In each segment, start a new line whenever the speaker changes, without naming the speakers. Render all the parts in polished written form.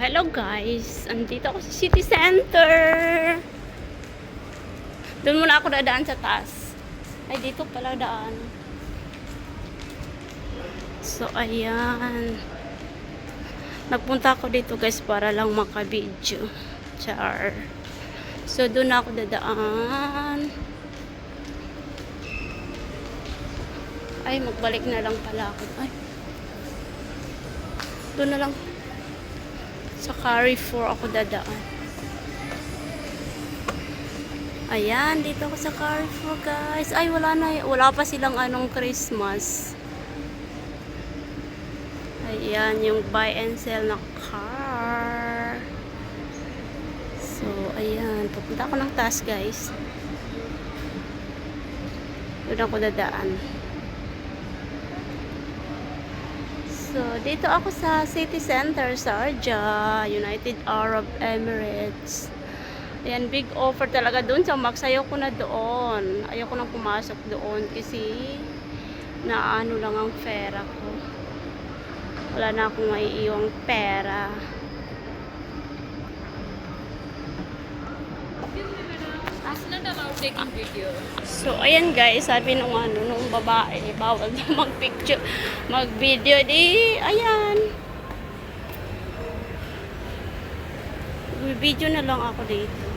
Hello guys, andito ako sa city center. Doon muna ako dadaan sa taas. Ay, dito pala daan. So, ayan. Nagpunta ako dito guys para lang maka-video. Char. So, doon ako dadaan. Ay, magbalik na lang pala ako. Ay. Doon na lang. Sa Carrefour ako dadaan. Ayan, dito ako sa Carrefour guys. Ay, wala pa silang anong Christmas. Ayan, yung buy and sell na car. So, ayan. Pupunta ako ng taas guys. Doon ako dadaan. So, dito ako sa city center, Sharjah, United Arab Emirates. Ayan, big offer talaga doon sa Max. Ayoko na doon. Ayoko nang pumasok doon kasi naano lang ang pera ko. Wala na akong maiiwang pera.
Taking video.
So, ayan guys, sabi nung babae, bawal na mag-picture, mag-video di, ayan. Video na lang ako dito.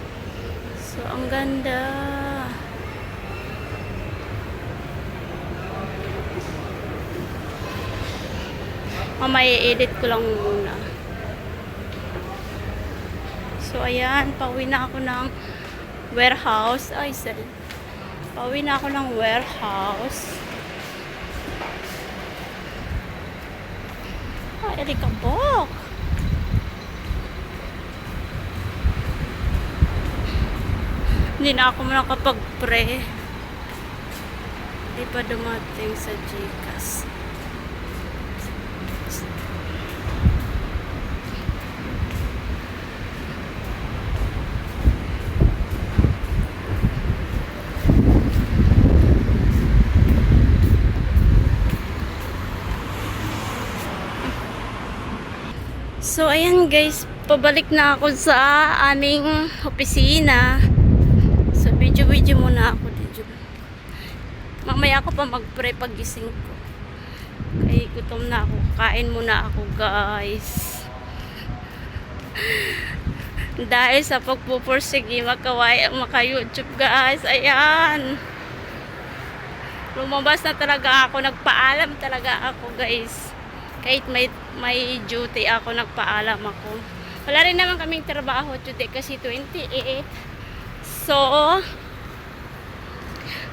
So, ang ganda. Mamaya edit ko lang muna. So, ayan, pauwi na ako ng warehouse. Ay, pauwi na ako ng warehouse. Ay, alikabok. Hindi na ako nakapag-pray. Hindi pa dumating sa GCash. So, ayan guys, pabalik na ako sa aming opisina. So, video muna ako dito. Mamaya ako pa mag-pray pagising ko. Kaya gutom na ako. Kain muna ako guys. Dahil sa pagpupursige, maka-YouTube guys. Ayan. Lumabas na talaga ako. Nagpaalam talaga ako guys. Kahit may duty ako, nagpaalam ako. Wala rin naman kaming trabaho today kasi 28. So,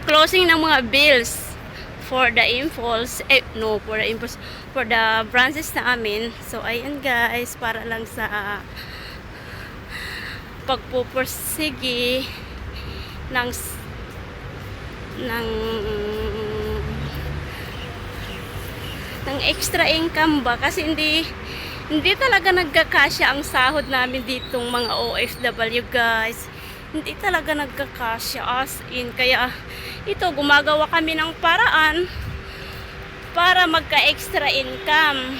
closing ng mga bills for the impulse, for the branches namin. So, ayan guys, para lang sa pagpupursige ng extra income ba kasi hindi talaga nagkakasya ang sahod namin ditong mga OFW guys. Hindi talaga nagkakasya as in, kaya ito gumagawa kami ng paraan para magka-extra income.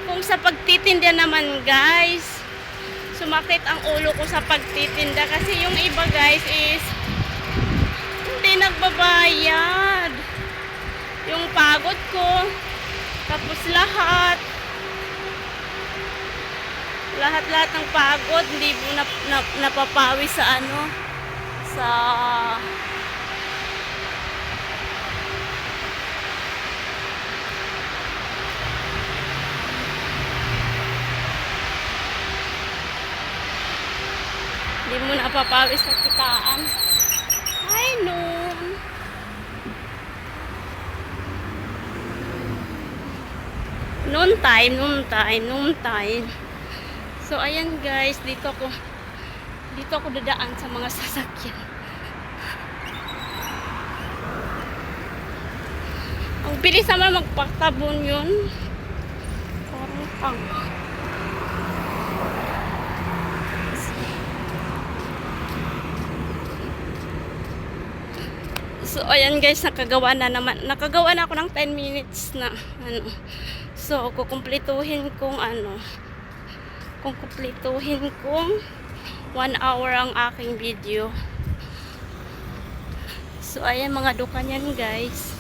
Kung sa pagtitinda naman guys, sumakit ang ulo ko sa pagtitinda kasi yung iba guys is hindi nagbabayad. Yung pagod ko, tapos lahat ng pagod hindi mo napapawi sa hindi mo napapawi sa kitaan. Ay no. Noon time. So, ayan guys, dito ako dadaan sa mga sasakyan. Ang bilis naman magpaktabon yun. Parang pang. So, ayan guys, nakagawa na ako ng 10 minutes na, So, kukumpletuhin kong kung kumpletuhin kung 1 hour ang aking video. So, ayan mga duka niyan guys.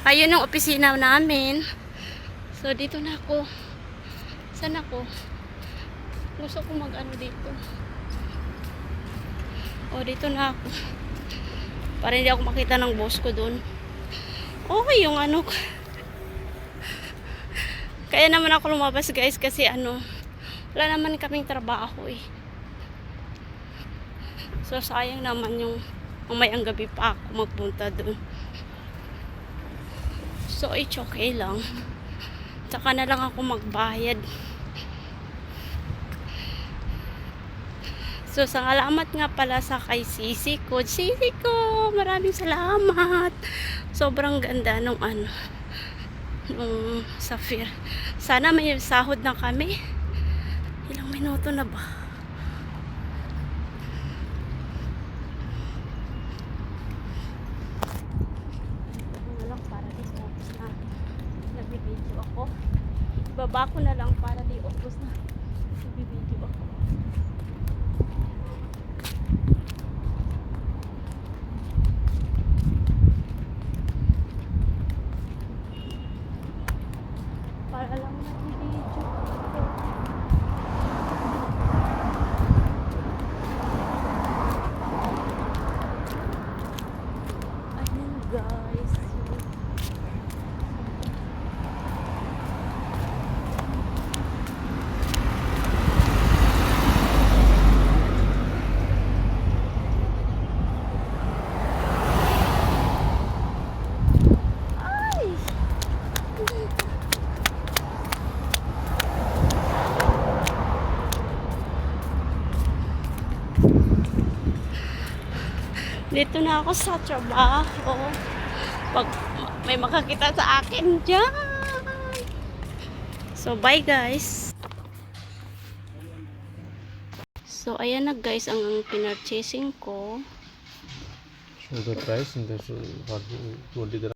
Ayun ang opisina namin. So, dito na ako. Saan ako? Gusto ko mag-ano dito. O, dito na ako. Para hindi ako makita ng boss ko dun. Okay yung ano. Kaya naman ako lumabas guys kasi ano, wala naman kaming trabaho eh. So, sayang naman yung mamayang gabi pa ako magpunta dun. So, it's okay lang. Tsaka na lang ako magbayad. So, salamat nga pala sa kay Sisi ko. Sisi ko, maraming salamat. Sobrang ganda nung ano, nung Sapphire. Sana may sahod na kami. Ilang minuto na ba? Ano lang para di obos na. Nagbibideo ako. Baba ko na lang para di obos na. Nagbibideo ako. Para lang nagbibideo. Ayun guys. Ay! Dito na ako sa trabaho. Pag may makakita sa akin dyan. So, bye guys. So, ayan na guys ang pinurchasing ko.
Show the price and then show what you